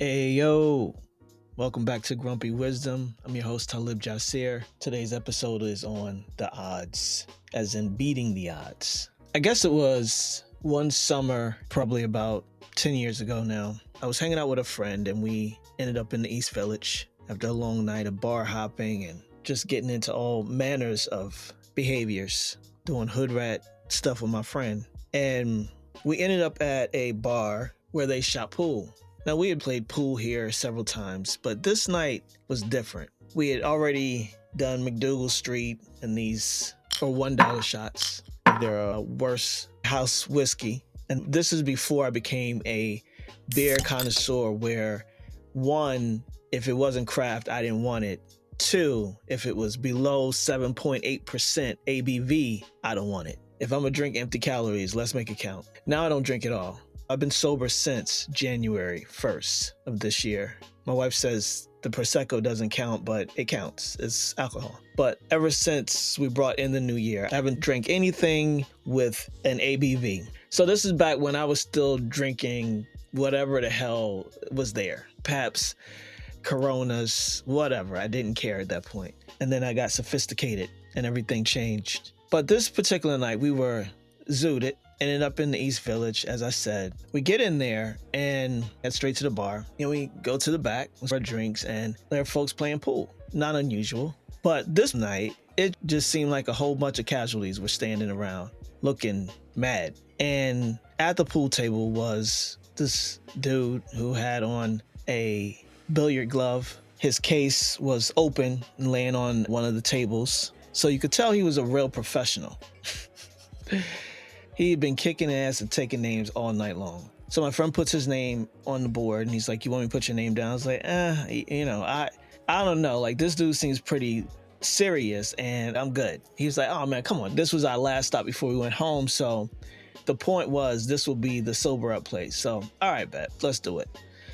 Hey yo, welcome back to Grumpy Wizdom. I'm your host Talib Jasir. Today's episode is on the odds, as in beating the odds. I guess it was one summer, probably about 10 years ago now. I was hanging out with a friend and we ended up in the East Village after a long night of bar hopping and just getting into all manners of behaviors, doing hood rat stuff with my friend. And we ended up at a bar where they shot pool. Now, we had played pool here several times, but this night was different. We had already done McDougal Street and these for $1 shots. They're a worse house whiskey. And this is before I became a beer connoisseur where, one, if it wasn't craft, I didn't want it. Two, if it was below 7.8% ABV, I don't want it. If I'm gonna drink empty calories, let's make it count. Now I don't drink at all. I've been sober since January 1st of this year. My wife says the Prosecco doesn't count, but it counts. It's alcohol. But ever since we brought in the new year, I haven't drank anything with an ABV. So this is back when I was still drinking whatever the hell was there. Paps, Coronas, whatever. I didn't care at that point. And then I got sophisticated and everything changed. But this particular night, we were zooted. Ended up in the East Village, as I said. We get in there and head straight to the bar. And we go to the back for drinks and there are folks playing pool. Not unusual. But this night, it just seemed like a whole bunch of casualties were standing around looking mad. And at the pool table was this dude who had on a billiard glove. His case was open and laying on one of the tables. So you could tell he was a real professional. He had been kicking ass and taking names all night long. So my friend puts his name on the board and he's like, "You want me to put your name down?" I was like, I don't know. Like, this dude seems pretty serious and I'm good. He was like, "Oh man, come on. This was our last stop before we went home. So the point was this will be the sober up place. So, all right, bet, let's do it."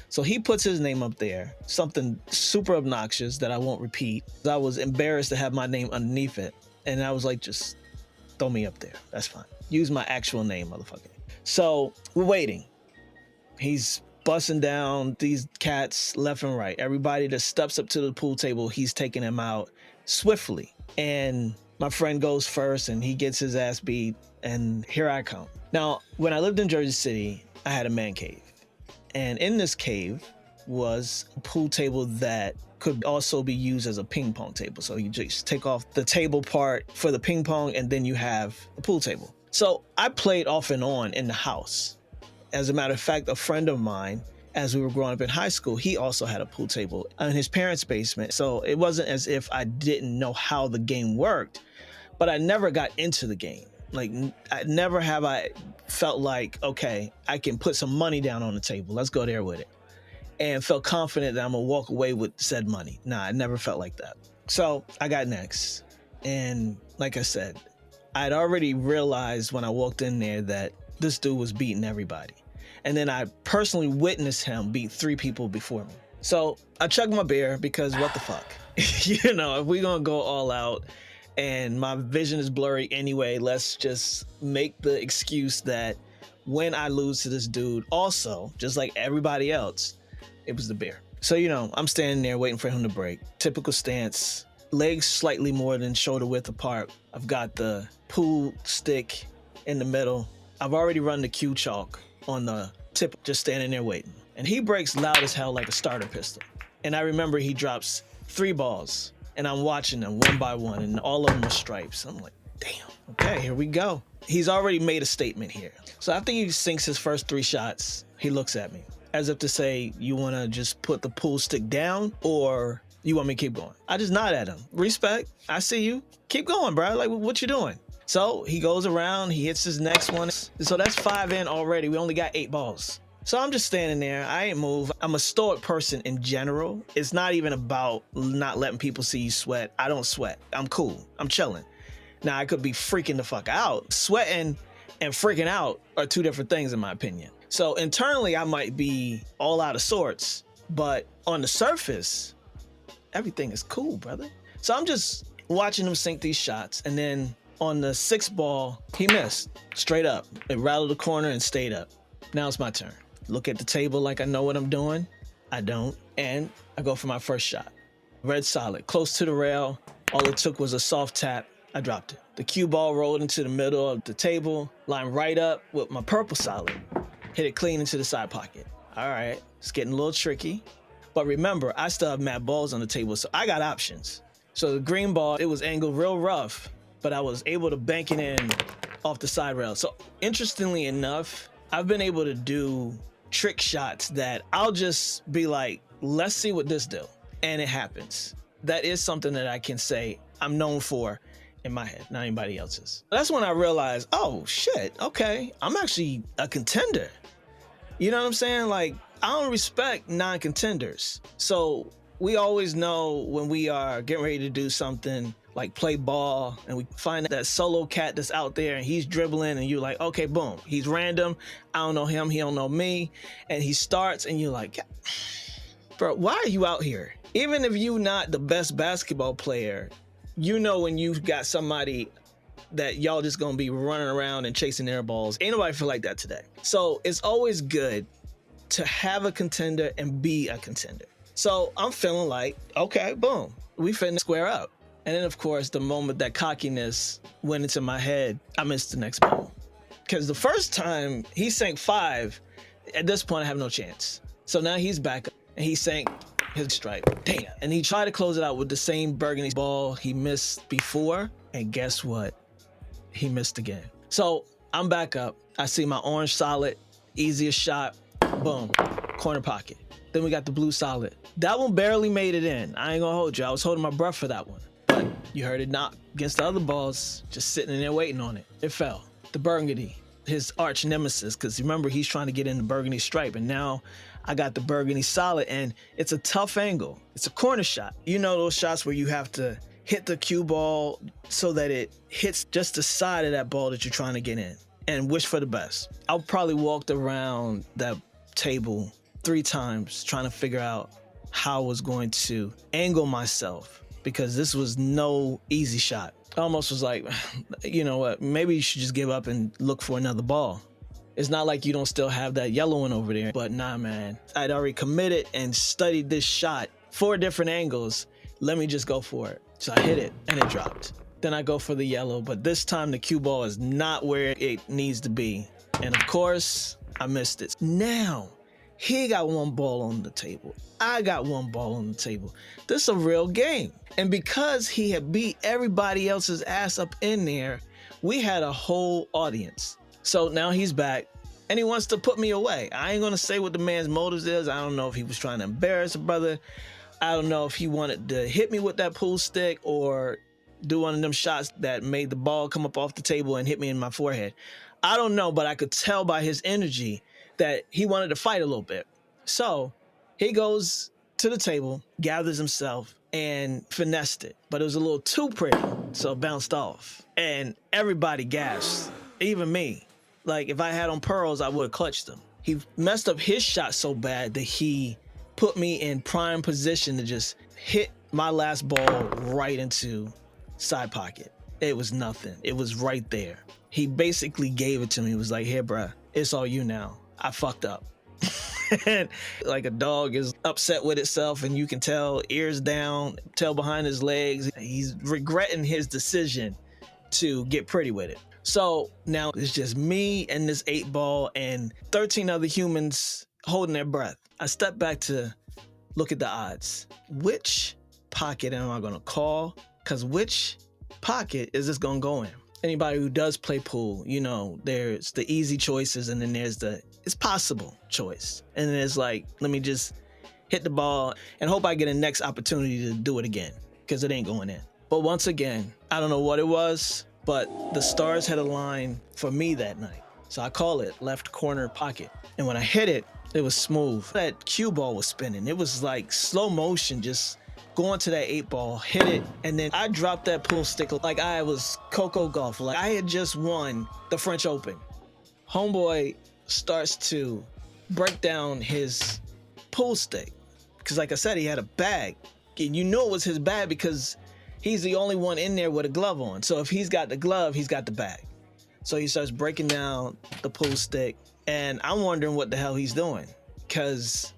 So he puts his name up there, something super obnoxious that I won't repeat. I was embarrassed to have my name underneath it. And I was like, just throw me up there. That's fine. Use my actual name, motherfucker. So we're waiting. He's busting down these cats left and right. Everybody that steps up to the pool table, he's taking them out swiftly. And my friend goes first and he gets his ass beat. And here I come. Now, when I lived in Jersey City, I had a man cave. And in this cave was a pool table that could also be used as a ping pong table. So you just take off the table part for the ping pong and then you have the pool table. So I played off and on in the house. As a matter of fact, a friend of mine, as we were growing up in high school, he also had a pool table in his parents' basement. So it wasn't as if I didn't know how the game worked, but I never got into the game. Like, I never have I felt like, okay, I can put some money down on the table. Let's go there with it. And felt confident that I'm gonna walk away with said money. Nah, I never felt like that. So I got next. And like I said, I'd already realized when I walked in there that this dude was beating everybody. And then I personally witnessed him beat 3 people before me. So I chugged my beer because what the fuck? If we're gonna go all out and my vision is blurry anyway, let's just make the excuse that when I lose to this dude, also, just like everybody else, it was the beer. So, I'm standing there waiting for him to break. Typical stance, legs slightly more than shoulder width apart. I've got the pool stick in the middle. I've already run the Q chalk on the tip, just standing there waiting. And he breaks loud as hell like a starter pistol. And I remember he drops 3 balls. And I'm watching them one by one, and all of them are stripes. I'm like, damn, okay, here we go. He's already made a statement here. So after he sinks his first 3 shots, he looks at me as if to say, you want to just put the pool stick down or you want me to keep going? I just nod at him. Respect. I see you. Keep going, bro. Like, what you doing? So he goes around. He hits his next one. So that's 5 in already. We only got 8 balls. So I'm just standing there. I ain't move. I'm a stoic person in general. It's not even about not letting people see you sweat. I don't sweat. I'm cool. I'm chilling. Now, I could be freaking the fuck out. Sweating and freaking out are 2 different things in my opinion. So internally, I might be all out of sorts. But on the surface, everything is cool, brother. So I'm just watching him sink these shots. And then on the 6th ball, he missed straight up. It rattled the corner and stayed up. Now it's my turn. Look at the table like I know what I'm doing. I don't. And I go for my first shot. Red solid, close to the rail. All it took was a soft tap. I dropped it. The cue ball rolled into the middle of the table, lined right up with my purple solid. Hit it clean into the side pocket. All right, it's getting a little tricky. But remember, I still have mad balls on the table, so I got options. So the green ball, it was angled real rough, but I was able to bank it in off the side rail. So interestingly enough, I've been able to do trick shots that I'll just be like, let's see what this do. And it happens. That is something that I can say I'm known for in my head, not anybody else's. That's when I realized, oh shit, okay, I'm actually a contender. You know what I'm saying? Like, I don't respect non-contenders. So we always know when we are getting ready to do something like play ball and we find that solo cat that's out there and he's dribbling and you're like, okay, boom, he's random. I don't know him, he don't know me. And he starts and you're like, bro, why are you out here? Even if you're not the best basketball player, you know when you've got somebody that y'all just gonna be running around and chasing air balls. Ain't nobody feel like that today. So it's always good to have a contender and be a contender. So I'm feeling like, okay, boom, we finna square up. And then of course, the moment that cockiness went into my head, I missed the next ball. Because the first time he sank 5, at this point I have no chance. So now he's back up and he sank his stripe. Damn. And he tried to close it out with the same burgundy ball he missed before. And guess what? He missed again. So I'm back up. I see my orange solid, easiest shot, boom, corner pocket. Then we got the blue solid. That one barely made it in. I ain't gonna hold you. I was holding my breath for that one. But you heard it knock against the other balls, just sitting in there waiting on it. It fell. The burgundy, his arch nemesis, because remember, he's trying to get in the burgundy stripe. And now I got the burgundy solid, and it's a tough angle. It's a corner shot. You know those shots where you have to hit the cue ball so that it hits just the side of that ball that you're trying to get in and wish for the best. I probably walked around that table 3 times trying to figure out how I was going to angle myself because this was no easy shot. I almost was like, you know what, maybe you should just give up and look for another ball. It's not like you don't still have that yellow one over there, but nah, man. I'd already committed and studied this shot 4 different angles. Let me just go for it. So I hit it and it dropped. Then I go for the yellow, but this time the cue ball is not where it needs to be. And of course, I missed it. Now, he got 1 ball on the table. I got 1 ball on the table. This is a real game. And because he had beat everybody else's ass up in there, we had a whole audience. So now he's back and he wants to put me away. I ain't gonna say what the man's motives is. I don't know if he was trying to embarrass a brother. I don't know if he wanted to hit me with that pool stick or do one of them shots that made the ball come up off the table and hit me in my forehead. I don't know, but I could tell by his energy that he wanted to fight a little bit. So he goes to the table, gathers himself, and finessed it. But it was a little too pretty, so it bounced off. And everybody gasped, even me. Like, if I had on pearls, I would have clutched them. He messed up his shot so bad that he put me in prime position to just hit my last ball right into side pocket. It was nothing. It was right there. He basically gave it to me. He was like, here, bruh, it's all you now. I fucked up. And like a dog is upset with itself and you can tell, ears down, tail behind his legs. He's regretting his decision to get pretty with it. So now it's just me and this 8 ball and 13 other humans holding their breath. I step back to look at the odds. Which pocket am I gonna call? Because which pocket is this gonna go in? Anybody who does play pool, you know, there's the easy choices and then there's the it's possible choice. And then it's like, let me just hit the ball and hope I get a next opportunity to do it again because it ain't going in. But once again, I don't know what it was, but the stars had aligned for me that night. So I call it left corner pocket. And when I hit it, it was smooth. That cue ball was spinning. It was like slow motion, just going to that 8 ball, hit it, and then I dropped that pool stick like I was Coco Golf. Like I had just won the French Open. Homeboy starts to break down his pool stick. Because like I said, he had a bag. And you knew it was his bag because he's the only one in there with a glove on. So if he's got the glove, he's got the bag. So he starts breaking down the pool stick. And I'm wondering what the hell he's doing. Because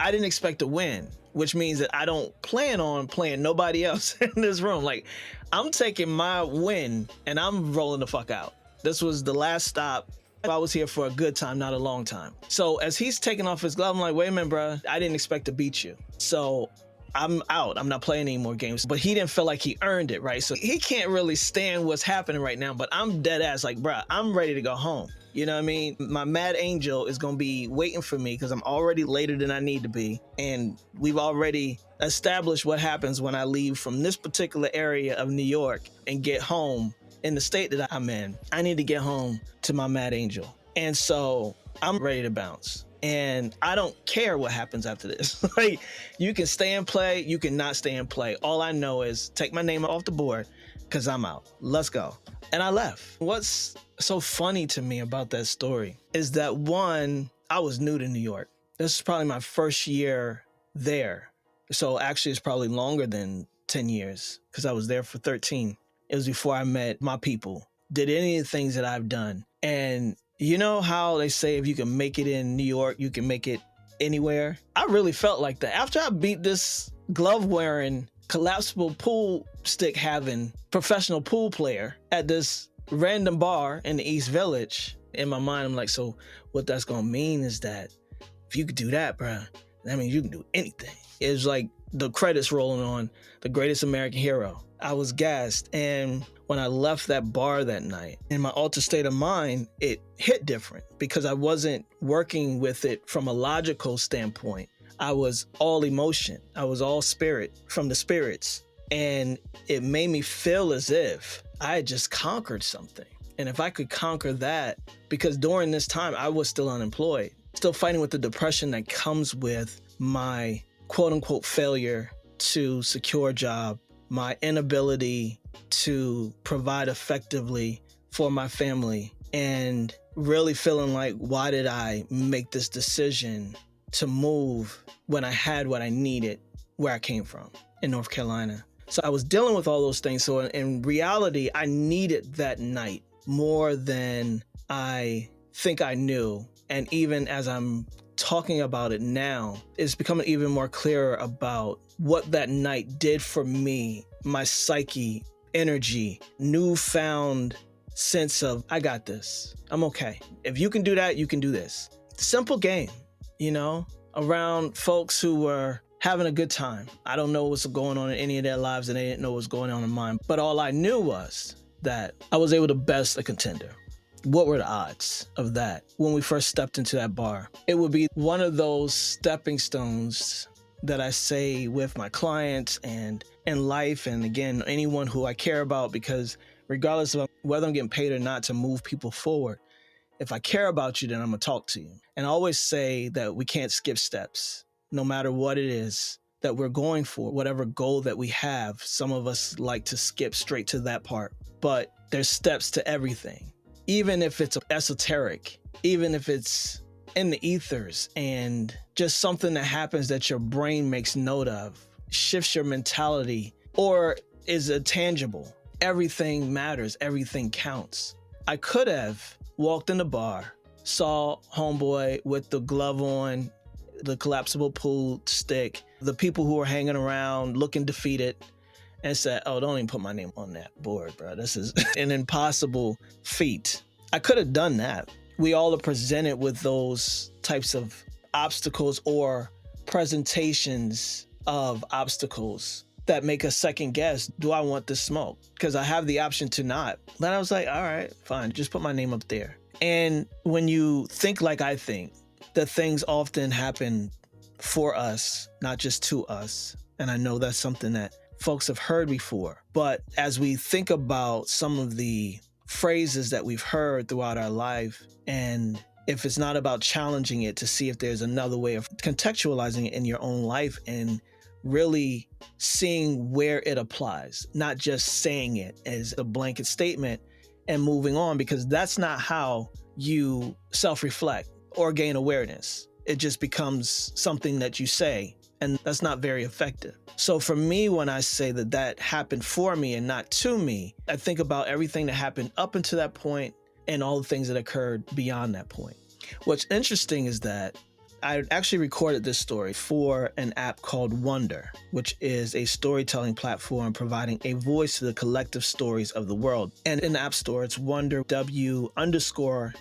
I didn't expect to win, which means that I don't plan on playing nobody else in this room. Like, I'm taking my win and I'm rolling the fuck out. This was the last stop. I was here for a good time, not a long time. So as he's taking off his glove, I'm like, wait a minute, bro. I didn't expect to beat you. So I'm out. I'm not playing any more games. But he didn't feel like he earned it, right? So he can't really stand what's happening right now. But I'm dead ass like, bro, I'm ready to go home. You know what I mean? My mad angel is going to be waiting for me because I'm already later than I need to be. And we've already established what happens when I leave from this particular area of New York and get home in the state that I'm in. I need to get home to my mad angel. And so I'm ready to bounce. And I don't care what happens after this. Like, you can stay and play, you can not stay and play. All I know is take my name off the board because I'm out. Let's go. And I left. What's so funny to me about that story is that, one, I was new to New York. This is probably my first year there. So actually it's probably longer than 10 years because I was there for 13. It was before I met my people, did any of the things that I've done. And you know how they say if you can make it in New York, you can make it anywhere? I really felt like that. After I beat this glove-wearing, collapsible pool stick having professional pool player at this random bar in the East Village, in my mind, I'm like, so what that's gonna mean is that if you could do that, bruh, that means you can do anything. It was like the credits rolling on The Greatest American Hero. I was gassed. And when I left that bar that night, in my altered state of mind, it hit different because I wasn't working with it from a logical standpoint. I was all emotion. I was all spirit from the spirits. And it made me feel as if I had just conquered something. And if I could conquer that, because during this time I was still unemployed, still fighting with the depression that comes with my quote unquote failure to secure a job, my inability to provide effectively for my family, and really feeling like, why did I make this decision to move when I had what I needed where I came from in North Carolina? So I was dealing with all those things. So in reality, I needed that night more than I think I knew. And even as I'm talking about it now, it's becoming even more clearer about what that night did for me, my psyche, energy, newfound sense of, I got this. I'm okay. If you can do that, you can do this. Simple game, you know, around folks who were having a good time. I don't know what's going on in any of their lives, and they didn't know what's going on in mine. But all I knew was that I was able to best a contender. What were the odds of that when we first stepped into that bar? It would be one of those stepping stones that I say with my clients and in life, and again, anyone who I care about, because regardless of whether I'm getting paid or not to move people forward, if I care about you, then I'm gonna talk to you. And I always say that we can't skip steps, no matter what it is that we're going for, whatever goal that we have. Some of us like to skip straight to that part, but there's steps to everything. Even if it's esoteric, even if it's in the ethers and just something that happens that your brain makes note of, shifts your mentality, or is a tangible. Everything matters, everything counts. I could have walked in the bar, saw homeboy with the glove on, the collapsible pool stick, the people who were hanging around looking defeated, and said, oh, don't even put my name on that board, bro. This is an impossible feat. I could have done that. We all are presented with those types of obstacles or presentations of obstacles that make us second guess, do I want this smoke? Because I have the option to not. Then I was like, all right, fine, just put my name up there. And when you think like I think, that things often happen for us, not just to us. And I know that's something that folks have heard before. But as we think about some of the phrases that we've heard throughout our life, and if it's not about challenging it to see if there's another way of contextualizing it in your own life and really seeing where it applies, not just saying it as a blanket statement and moving on, because that's not how you self-reflect or gain awareness. It just becomes something that you say, and that's not very effective. So for me, when I say that that happened for me and not to me, I think about everything that happened up until that point and all the things that occurred beyond that point. What's interesting is that I actually recorded this story for an app called Wonder, which is a storytelling platform providing a voice to the collective stories of the world. And in the App Store, it's Wonder, W_NDER.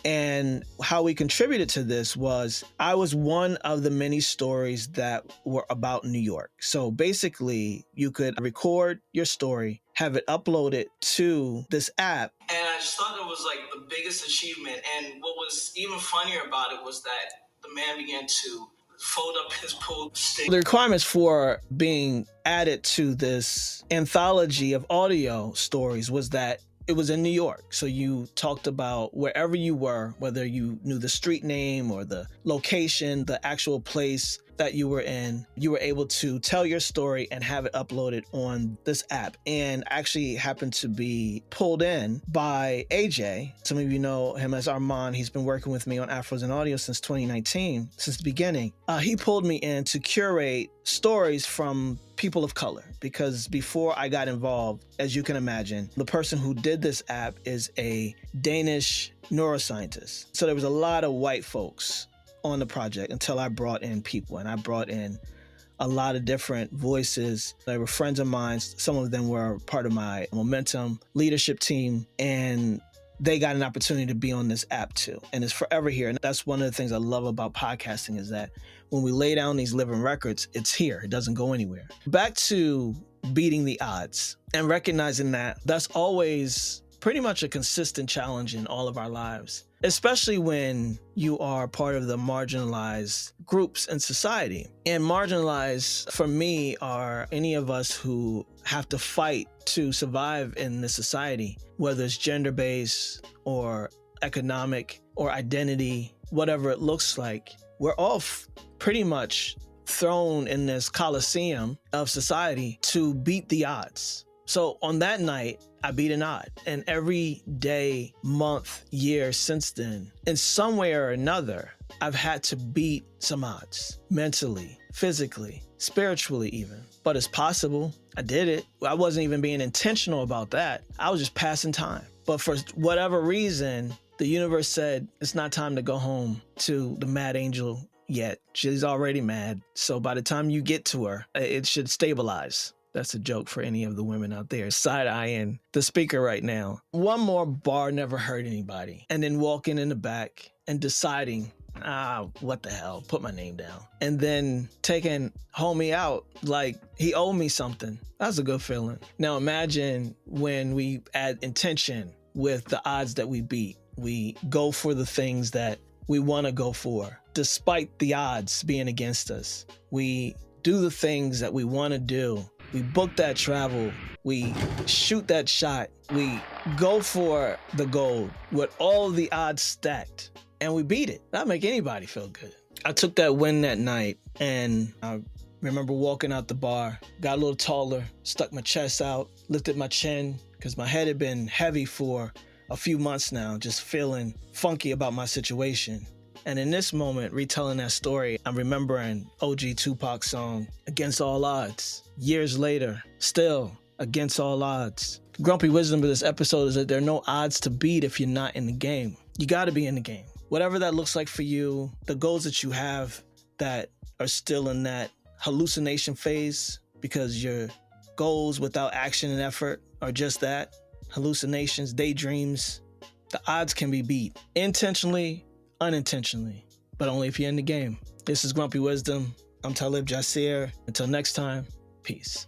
And how we contributed to this was I was one of the many stories that were about New York. So basically, you could record your story, have it uploaded to this app. And I just thought it was like the biggest achievement. And what was even funnier about it was that the man began to fold up his pool stick. The requirements for being added to this anthology of audio stories was that it was in New York. So you talked about wherever you were, whether you knew the street name or the location, the actual place that you were in, you were able to tell your story and have it uploaded on this app. And actually happened to be pulled in by AJ. Some of you know him as Armand. He's been working with me on Afros and Audio since 2019, since the beginning. He pulled me in to curate stories from people of color, because before I got involved, as you can imagine, the person who did this app is a Danish neuroscientist. So there was a lot of white folks on the project until I brought in people, and I brought in a lot of different voices. They were friends of mine. Some of them were part of my Momentum leadership team, and they got an opportunity to be on this app too. And it's forever here. And that's one of the things I love about podcasting, is that when we lay down these living records, it's here. It doesn't go anywhere. Back to beating the odds and recognizing that that's always pretty much a consistent challenge in all of our lives, especially when you are part of the marginalized groups in society. And marginalized for me are any of us who have to fight to survive in this society, whether it's gender-based or economic or identity, whatever it looks like. We're all pretty much thrown in this coliseum of society to beat the odds. So on that night, I beat an odd. And every day, month, year since then, in some way or another, I've had to beat some odds, mentally, physically, spiritually even. But it's possible. I did it. I wasn't even being intentional about that. I was just passing time. But for whatever reason, the universe said, it's not time to go home to the mad angel yet. She's already mad. So by the time you get to her, it should stabilize. That's a joke for any of the women out there side-eyeing the speaker right now. One more bar never hurt anybody. And then walking in the back and deciding, what the hell, put my name down. And then taking homie out like he owed me something. That's a good feeling. Now imagine when we add intention with the odds that we beat. We go for the things that we want to go for, despite the odds being against us. We do the things that we want to do. We book that travel, we shoot that shot, we go for the gold with all the odds stacked, and we beat it. That'll make anybody feel good. I took that win that night, and I remember walking out the bar, got a little taller, stuck my chest out, lifted my chin, because my head had been heavy for a few months now, just feeling funky about my situation. And in this moment, retelling that story, I'm remembering OG Tupac's song, Against All Odds. Years later, still against all odds. Grumpy wisdom of this episode is that there are no odds to beat if you're not in the game. You got to be in the game. Whatever that looks like for you, the goals that you have that are still in that hallucination phase, because your goals without action and effort are just that, hallucinations, daydreams. The odds can be beat intentionally, unintentionally, but only if you're in the game. This is Grumpy Wizdom. I'm Talib Jasir. Until next time, peace.